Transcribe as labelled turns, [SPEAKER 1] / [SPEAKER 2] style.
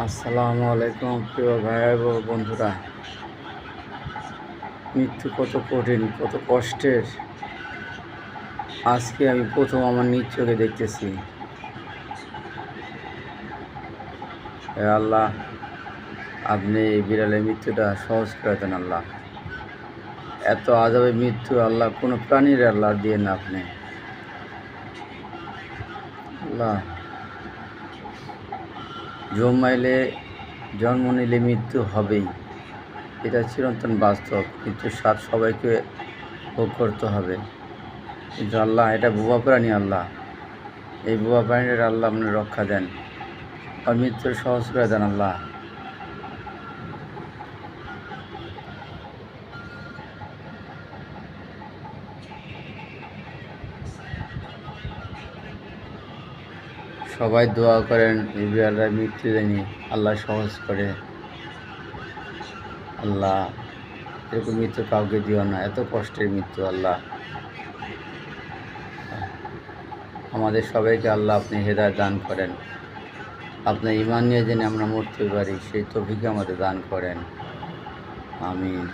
[SPEAKER 1] আসসালামু আলাইকুম প্রিয় ভাই ও বন্ধুরা। মৃত্যু কত কঠিন, কত কষ্টের। আজকে আমি প্রথম আমার নিজ চোখে দেখতেছি। হে আল্লাহ, আপনি এই বিড়ালের মৃত্যুটা সহজ করে দেন আল্লাহ। এত আজবে মৃত্যু আল্লাহ কোনো প্রাণীর আল্লাহ দিয়ে না আপনি আল্লাহ। জন্মাইলে জন্ম নিলে মৃত্যু হবেই, এটা চিরন্তন বাস্তব। মৃত্যুর স্বাদ সবাইকে ভোগ করতে হবে, কিন্তু আল্লাহ এটা বোবা প্রাণী আল্লাহ। এই বোবা প্রাণীর আল্লাহ আপনি রক্ষা দেন আর মৃত্যুর সহজ করে দেন আল্লাহ। সবাই দোয়া করেন এই বিড়ালরা মৃত্যু জানি আল্লাহ সহজ করে। আল্লাহ এরকম মৃত্যু কাউকে দিও না, এত কষ্টের মৃত্যু আল্লাহ। আমাদের সবাইকে আল্লাহ আপনি হেদায়েত দান করেন, আপনার ঈমান নিয়ে যেন আমরা মরতে পারি সেই তৌফিক আমাদের দান করেন। আমিন।